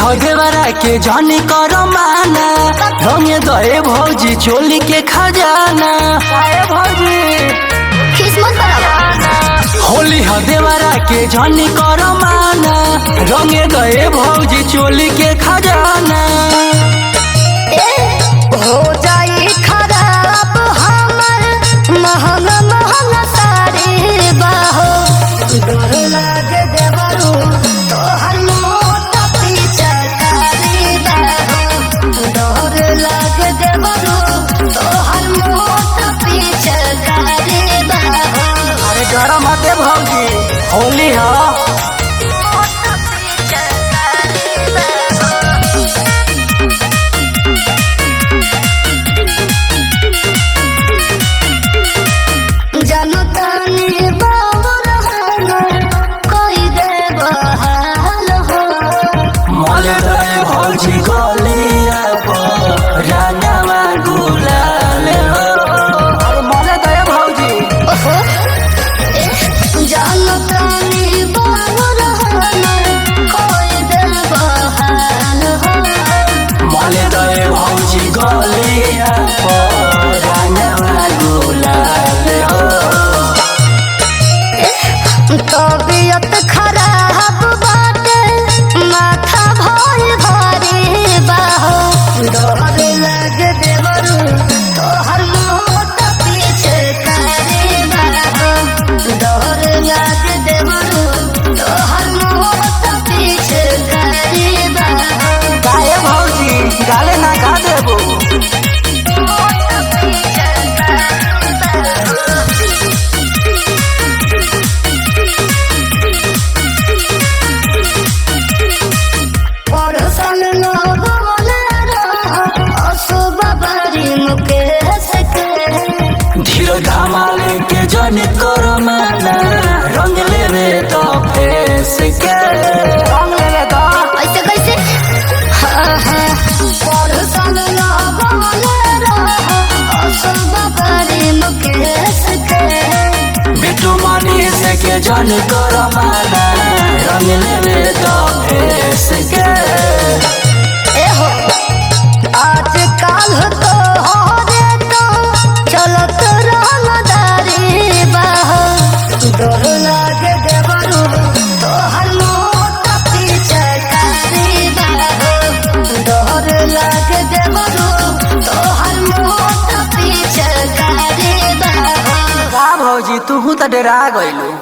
देवरा के जानी कर माना रंगे दे भौजी चोली के खजाना भौजी होली देवरा के जानी कर माना रंगे दे भौजी चोली के खजाना हो जाई खराब हमर महंगा महंगा साड़ी बाहो डर लागे देवरू तोहर मोट पीछा कारी बाहो डर लागे देवरू तोहर मोट पीछा कारी बाहो अरे डर मत भौजी होली भौजी गलिया रानावा गुलाल मले दे भौजी जानतानी बाबूर कोई दे बहाल हो मले दे भौजी गलिया रानावा गुलाल तबीयत खराब बाटे माथा भर भारी बाहो डर लागे देवरू तोहर मोट पीछे कारी बाहो डर लागे देवरू तोहर मोट पीछे कारी बाहो गाए भौजी गाले ना गा देबो धमाले के जन कर माना रंग ले तो फेस के रंग ले तो ऐसे कैसे परसन बिटू मनी से के जन कर माना रंग ले तो फेस के आज काल तो चलत रंगदारी बाहो डर लागे देवरू तोहर मोट पीछे कारी बाहो डर लागे देवरू तोहर मोट पीछे कारी बाहो भौजी तू तो डरा गइलू।